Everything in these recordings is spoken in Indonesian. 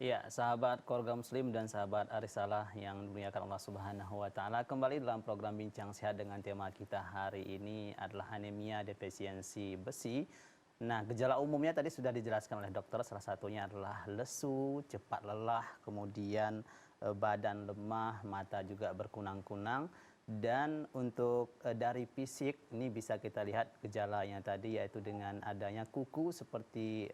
Ya, sahabat keluarga muslim dan sahabat Arisalah yang dimuliakan Allah Subhanahu wa taala, kembali dalam program Bincang Sehat dengan tema kita hari ini adalah anemia defisiensi besi. Nah, gejala umumnya tadi sudah dijelaskan oleh dokter, salah satunya adalah lesu, cepat lelah, kemudian badan lemah, mata juga berkunang-kunang. Dan untuk dari fisik ini bisa kita lihat gejalanya tadi, yaitu dengan adanya kuku seperti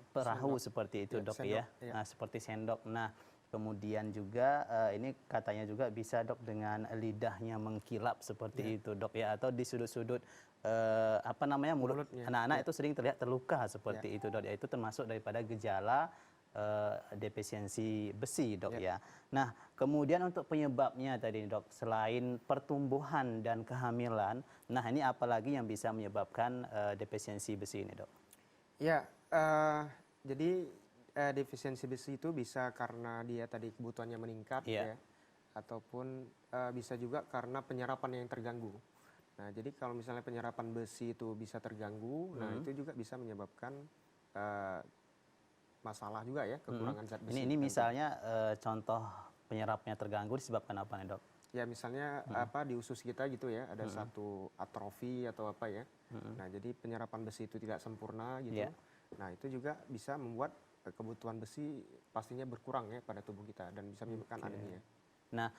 perahu Sendok, seperti itu, ya, Dok, sendok, ya. ya. Nah, seperti sendok. Nah, kemudian juga ini katanya juga bisa, Dok, dengan lidahnya mengkilap Ya, seperti itu, Dok, ya, atau di sudut-sudut mulut mulutnya, anak-anak ya, itu sering terlihat terluka ya, seperti itu, Dok. Ya, itu termasuk daripada gejala defisiensi besi, Dok, ya. ya. Nah, kemudian untuk penyebabnya tadi, Dok, selain pertumbuhan dan kehamilan, nah ini apalagi yang bisa menyebabkan defisiensi besi ini, Dok? Ya, jadi defisiensi besi itu bisa karena dia tadi kebutuhannya meningkat, Iya. ya, ataupun bisa juga karena penyerapan yang terganggu. Nah, jadi kalau misalnya penyerapan besi itu bisa terganggu, nah itu juga bisa menyebabkan eh, masalah juga ya, kekurangan zat besi Ini nantinya. misalnya contoh penyerapnya terganggu disebabkan apa nih, Dok? Ya, misalnya di usus kita gitu ya, ada satu atrofi atau apa ya. Nah, jadi penyerapan besi itu tidak sempurna gitu. Iya. Nah, itu juga bisa membuat kebutuhan besi pastinya berkurang ya pada tubuh kita dan bisa menyebabkan Oke. anemia. Nah,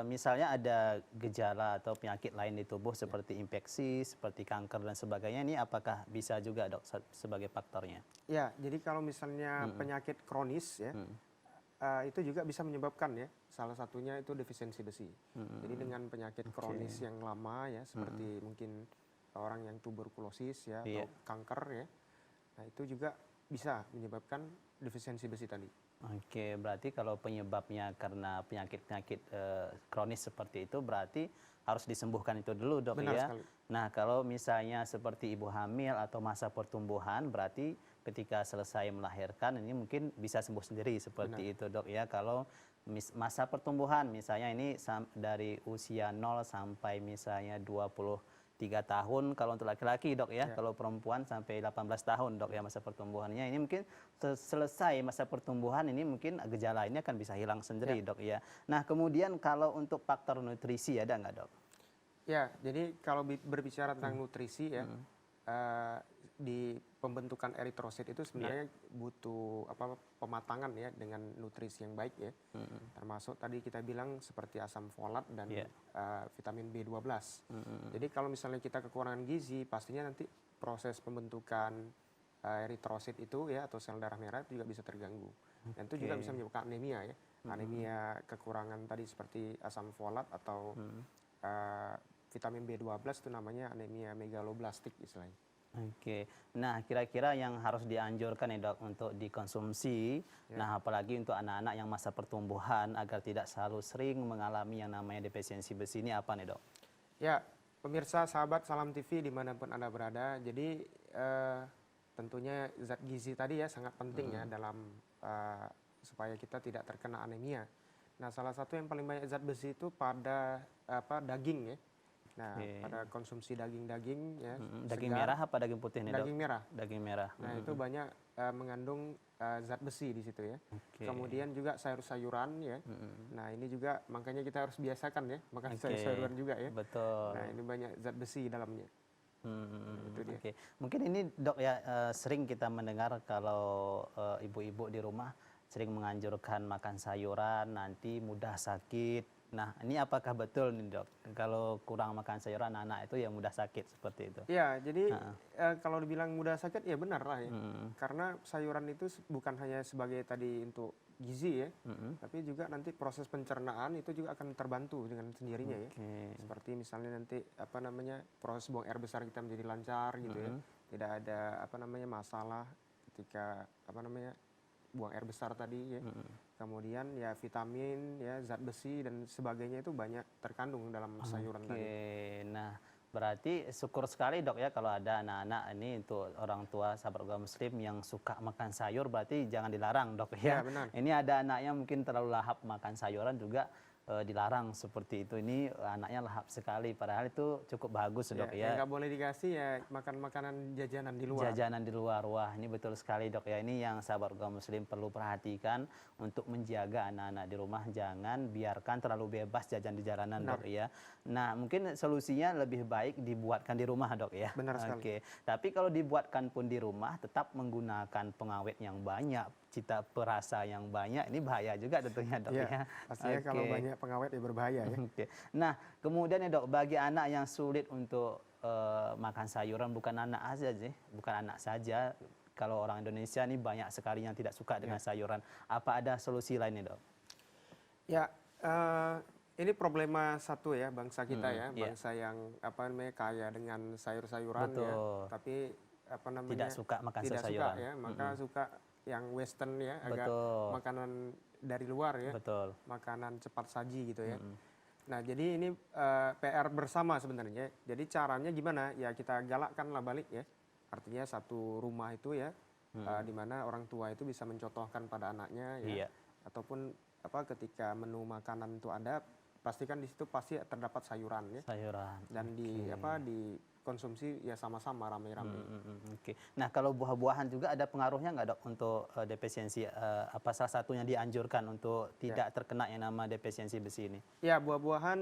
misalnya ada gejala atau penyakit lain di tubuh Ya. seperti infeksi, seperti kanker dan sebagainya, ini apakah bisa juga, Dok, sebagai faktornya? Ya, jadi kalau misalnya penyakit kronis ya, itu juga bisa menyebabkan ya, salah satunya itu defisiensi besi. Jadi dengan penyakit kronis Oke. yang lama ya, seperti mungkin orang yang tuberkulosis ya, Iya. atau kanker ya, nah itu juga bisa menyebabkan defisiensi besi tadi. Oke, berarti kalau penyebabnya karena penyakit-penyakit kronis seperti itu, berarti harus disembuhkan itu dulu, Dok, Benar ya. sekali. Nah, kalau misalnya seperti ibu hamil atau masa pertumbuhan, berarti ketika selesai melahirkan ini mungkin bisa sembuh sendiri Benar. seperti itu, Dok, ya. Kalau masa pertumbuhan misalnya ini dari usia 0 sampai misalnya 23 tahun kalau untuk laki-laki, Dok, ya. Ya. Kalau perempuan sampai 18 tahun, Dok, ya, masa pertumbuhannya. Ini mungkin selesai masa pertumbuhan ini mungkin gejala ini akan bisa hilang sendiri, Ya. Dok, ya. Nah, kemudian kalau untuk faktor nutrisi ada nggak, Dok? Ya, jadi kalau berbicara tentang nutrisi ya, di pembentukan eritrosit itu sebenarnya butuh pematangan ya dengan nutrisi yang baik ya. Termasuk tadi kita bilang seperti asam folat dan Iya. vitamin B12. Jadi kalau misalnya kita kekurangan gizi, pastinya nanti proses pembentukan eritrosit itu ya atau sel darah merah itu juga bisa terganggu. Dan itu juga bisa menyebabkan anemia ya. Anemia kekurangan tadi seperti asam folat atau vitamin B12 itu namanya anemia megaloblastik istilahnya. Oke. Nah, kira-kira yang harus dianjurkan nih, Dok, untuk dikonsumsi, Ya. nah apalagi untuk anak-anak yang masa pertumbuhan agar tidak selalu sering mengalami yang namanya defisiensi besi ini apa nih, Dok? Ya, pemirsa sahabat Salam TV dimanapun Anda berada, jadi tentunya zat gizi tadi ya sangat penting ya dalam supaya kita tidak terkena anemia. Nah, salah satu yang paling banyak zat besi itu pada daging ya. Nah, Oke. pada konsumsi daging-daging ya Daging segar, merah apa daging putih nih, Dok? daging merah. Daging merah. Nah, itu banyak mengandung zat besi di situ ya. Oke. Kemudian juga sayur-sayuran ya. Nah, ini juga makanya kita harus biasakan ya makan Oke. sayur-sayuran juga ya. Betul. Nah, ini banyak zat besi di dalamnya. Itu dia. Oke. Mungkin ini, Dok, ya, sering kita mendengar kalau ibu-ibu di rumah sering menganjurkan makan sayuran nanti mudah sakit. Nah, ini apakah betul nih, Dok? Kalau kurang makan sayuran anak itu ya mudah sakit seperti itu. Ya, jadi kalau dibilang mudah sakit ya benar lah ya. Karena sayuran itu bukan hanya sebagai tadi untuk gizi ya, tapi juga nanti proses pencernaan itu juga akan terbantu dengan sendirinya ya. Oke. Seperti misalnya nanti proses buang air besar kita menjadi lancar gitu ya. Tidak ada masalah ketika buang air besar tadi ya. Kemudian ya vitamin ya zat besi dan sebagainya itu banyak terkandung dalam sayuran tadi. Oke. Nah, berarti syukur sekali, Dok, ya, kalau ada anak-anak ini untuk orang tua sahabat keluarga muslim yang suka makan sayur, berarti jangan dilarang, Dok, Ya, ya. benar. Ini ada anaknya mungkin terlalu lahap makan sayuran juga dilarang seperti itu. Ini anaknya lahap sekali, padahal itu cukup bagus dok Ya, ya. nggak boleh dikasih ya makan makanan jajanan di luar. Jajanan di luar, wah ini betul sekali dok ya. Ini yang sahabat kaum muslim perlu perhatikan untuk menjaga anak-anak di rumah, jangan biarkan terlalu bebas jajan di jalanan Benar. dok ya. Nah mungkin solusinya lebih baik dibuatkan di rumah dok ya. Benar sekali. Oke, tapi kalau dibuatkan pun di rumah tetap menggunakan pengawet yang banyak, cita perasa yang banyak, ini bahaya juga tentunya dok ya. Ya, pastinya kalau Oke. banyak pengawet ya berbahaya ya. Oke. Nah, kemudian ya dok, bagi anak yang sulit untuk makan sayuran, bukan anak aja sih, bukan anak saja. Kalau orang Indonesia ini banyak sekali yang tidak suka dengan sayuran. Apa ada solusi lain nih dok? Ya, ini problema satu ya bangsa kita ya, iya. bangsa yang apa namanya kaya dengan sayur-sayuran ya, Betul. tapi apa namanya Tidak suka makan tidak sayuran. suka ya, maka suka yang western ya, agak Betul. makanan dari luar ya, Betul. makanan cepat saji gitu ya. Nah, jadi ini PR bersama sebenarnya. Jadi caranya gimana? Ya kita galakkanlah balik ya. Artinya satu rumah itu ya, di mana orang tua itu bisa mencontohkan pada anaknya ya. Iya. Ataupun apa ketika menu makanan itu ada, pastikan di situ pasti terdapat sayuran ya. Sayuran. Dan dikonsumsi ya sama-sama rame-rame. Oke. Nah, kalau buah-buahan juga ada pengaruhnya nggak dok untuk defisiensi? Apa salah satunya dianjurkan untuk tidak terkena yang nama defisiensi besi ini? Ya, buah-buahan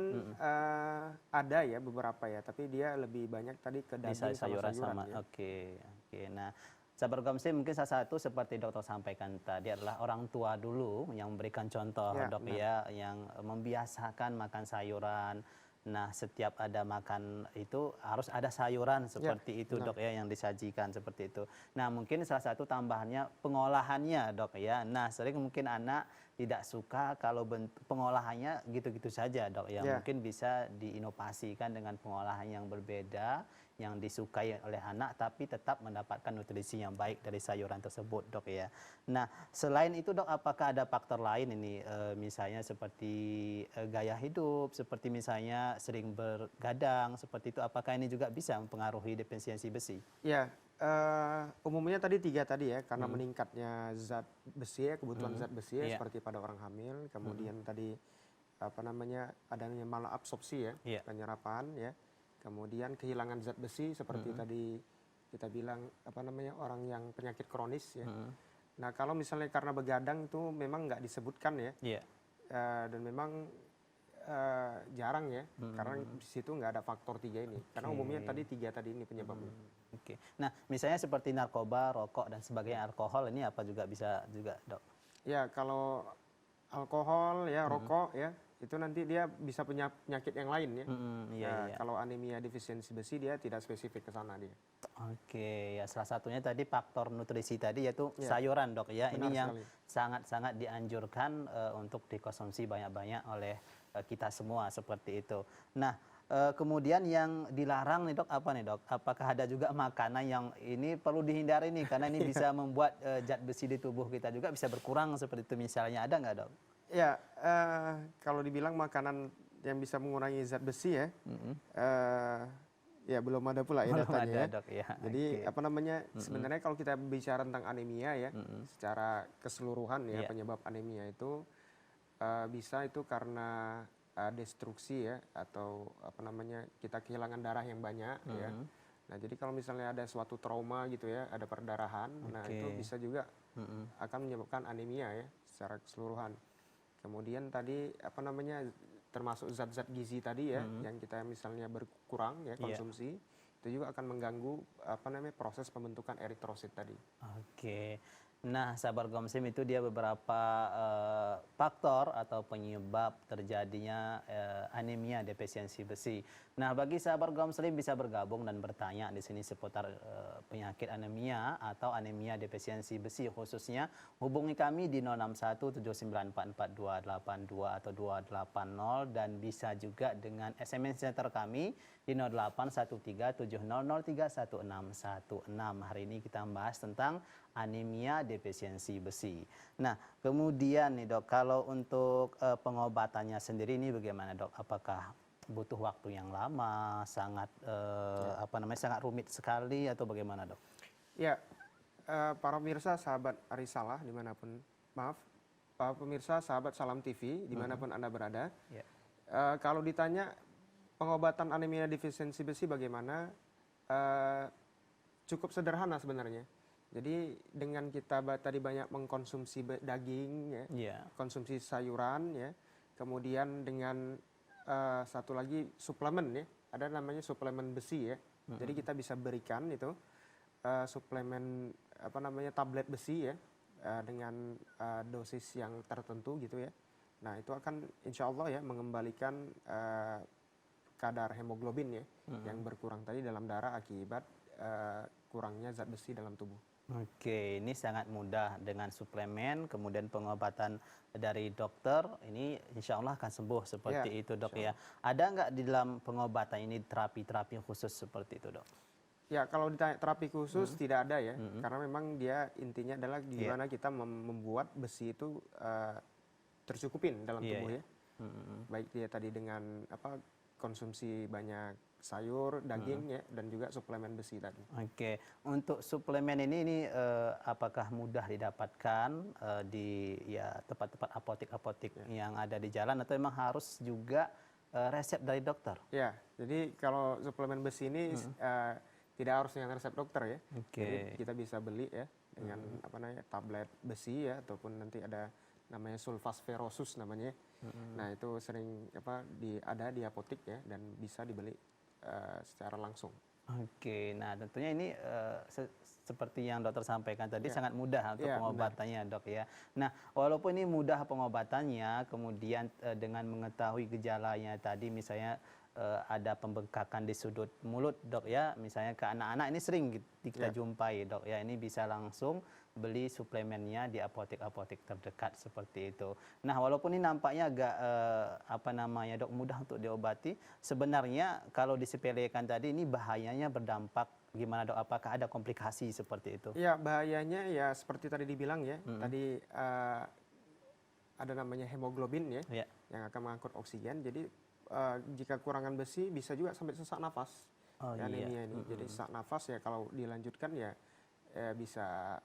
ada ya beberapa ya, tapi dia lebih banyak tadi ke Bisa daging sama sayuran sayuran ya. Oke, oke. Nah, sahabat Gomsi mungkin salah satu seperti dokter sampaikan tadi adalah orang tua dulu yang memberikan contoh Ya, dok ya, yang membiasakan makan sayuran. Nah, setiap ada makan itu harus ada sayuran seperti itu benar. dok ya yang disajikan seperti itu. Nah, mungkin salah satu tambahannya pengolahannya dok ya. Nah, sering mungkin anak tidak suka kalau pengolahannya gitu-gitu saja dok ya. Ya. Mungkin bisa diinovasikan dengan pengolahan yang berbeda yang disukai oleh anak tapi tetap mendapatkan nutrisi yang baik dari sayuran tersebut dok ya. Nah selain itu dok apakah ada faktor lain ini misalnya seperti gaya hidup, seperti misalnya sering bergadang seperti itu, apakah ini juga bisa mempengaruhi defisiensi besi? Ya, umumnya tadi tiga tadi ya, karena meningkatnya zat besi ya, kebutuhan zat besi ya, Iya. seperti pada orang hamil, kemudian tadi apa namanya adanya malabsorpsi ya, Iya. penyerapan ya, kemudian kehilangan zat besi seperti tadi kita bilang apa namanya orang yang penyakit kronis ya. Nah kalau misalnya karena begadang itu memang nggak disebutkan ya, Iya. dan memang jarang ya, karena di situ nggak ada faktor tiga ini, karena umumnya tadi tiga tadi ini penyebabnya. Oke. Nah misalnya seperti narkoba, rokok dan sebagainya, alkohol ini apa juga bisa juga dok? Ya, kalau alkohol ya, rokok ya, itu nanti dia bisa punya penyakit yang lain ya. Iya, Nah, iya. kalau anemia defisiensi besi dia tidak spesifik ke sana dia. Oke, ya salah satunya tadi faktor nutrisi tadi yaitu Ya, sayuran dok ya. Ini benar yang sekali. sangat-sangat dianjurkan untuk dikonsumsi banyak-banyak oleh kita semua seperti itu. Nah, kemudian yang dilarang nih dok apa nih dok? Apakah ada juga makanan yang ini perlu dihindari nih karena ini bisa membuat zat besi di tubuh kita juga bisa berkurang seperti itu misalnya, ada nggak dok? Ya, kalau dibilang makanan yang bisa mengurangi zat besi ya, ya belum ada pula ya Belum datanya ada ya. dok ya. Jadi Oke. apa namanya, sebenarnya kalau kita bicara tentang anemia ya, secara keseluruhan ya, Iya. penyebab anemia itu bisa itu karena destruksi ya, atau apa namanya, kita kehilangan darah yang banyak ya. Nah jadi kalau misalnya ada suatu trauma gitu ya, ada perdarahan, nah itu Oke. bisa juga akan menyebabkan anemia ya secara keseluruhan. Kemudian tadi apa namanya, termasuk zat-zat gizi tadi ya, yang kita misalnya berkurang ya konsumsi, itu juga akan mengganggu apa namanya proses pembentukan eritrosit tadi. Oke. Nah, sahabat Gomsim itu dia beberapa faktor atau penyebab terjadinya anemia defisiensi besi. Nah, bagi sahabat Gomsim bisa bergabung dan bertanya di sini seputar penyakit anemia atau anemia defisiensi besi khususnya, hubungi kami di 06179442282 atau 280 dan bisa juga dengan SMS center kami di 081370031616. Hari ini kita membahas tentang anemia defisiensi besi. Nah, kemudian nih dok, kalau untuk pengobatannya sendiri ini bagaimana dok? Apakah butuh waktu yang lama, sangat sangat rumit sekali atau bagaimana dok? Ya, para pemirsa sahabat Arisalah dimanapun, maaf, pemirsa, sahabat Salam TV, dimanapun Anda berada. Ya. Kalau ditanya pengobatan anemia defisiensi besi bagaimana, cukup sederhana sebenarnya. Jadi dengan kita tadi banyak mengkonsumsi daging, ya, Ya. konsumsi sayuran, ya, kemudian dengan satu lagi suplemen, ya, ada namanya suplemen besi, ya. Jadi kita bisa berikan itu suplemen apa namanya tablet besi, ya, dengan dosis yang tertentu gitu ya. Nah itu akan insya Allah ya mengembalikan kadar hemoglobin ya yang berkurang tadi dalam darah akibat kurangnya zat besi dalam tubuh. Oke, ini sangat mudah dengan suplemen, kemudian pengobatan dari dokter, ini insya Allah akan sembuh seperti Ya, itu dok ya. Ada nggak di dalam pengobatan ini terapi-terapi khusus seperti itu dok? Ya kalau ditanya terapi khusus tidak ada ya, karena memang dia intinya adalah gimana kita membuat besi itu tercukupin dalam tubuh ya. Baik dia tadi dengan apa konsumsi banyak sayur, daging ya, dan juga suplemen besi tadi. Oke, untuk suplemen ini apakah mudah didapatkan di ya tempat-tempat apotek-apotek yang ada di jalan atau memang harus juga resep dari dokter? Ya, jadi kalau suplemen besi ini tidak harus dengan resep dokter ya. Oke. Jadi kita bisa beli ya dengan apa namanya tablet besi ya, ataupun nanti ada namanya sulfasferosus namanya. Nah itu sering ada di apotek ya dan bisa dibeli secara langsung. Oke, nah tentunya ini seperti yang dokter sampaikan tadi sangat mudah untuk pengobatannya dok ya. Nah walaupun ini mudah pengobatannya, kemudian dengan mengetahui gejalanya tadi misalnya ada pembengkakan di sudut mulut dok ya, misalnya ke anak-anak ini sering kita jumpai dok ya, ini bisa langsung beli suplemennya di apotek-apotek terdekat seperti itu. Nah, walaupun ini nampaknya agak dok mudah untuk diobati, sebenarnya kalau disepelekan tadi ini bahayanya berdampak gimana dok? Apakah ada komplikasi seperti itu? Iya, bahayanya ya seperti tadi dibilang ya. Tadi ada namanya hemoglobin ya, yang akan mengangkut oksigen. Jadi jika kekurangan besi bisa juga sampai sesak nafas. Anemia ini. Jadi sesak nafas ya kalau dilanjutkan ya bisa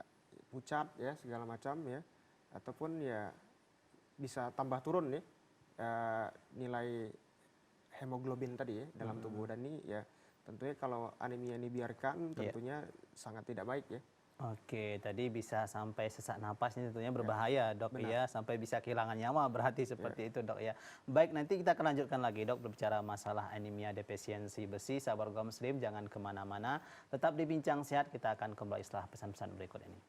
pucat ya segala macam ya, ataupun ya bisa tambah turun ya nilai hemoglobin tadi ya dalam tubuh, dan ini ya tentunya kalau anemia ini biarkan tentunya sangat tidak baik ya. Oke, tadi bisa sampai sesak napas ini tentunya berbahaya dok ya, sampai bisa kehilangan nyawa berarti seperti itu dok ya. Baik, nanti kita akan lanjutkan lagi dok berbicara masalah anemia defisiensi besi. Sahabat Muslim jangan kemana-mana, tetap di Bincang Sehat, kita akan kembali setelah pesan-pesan berikut ini.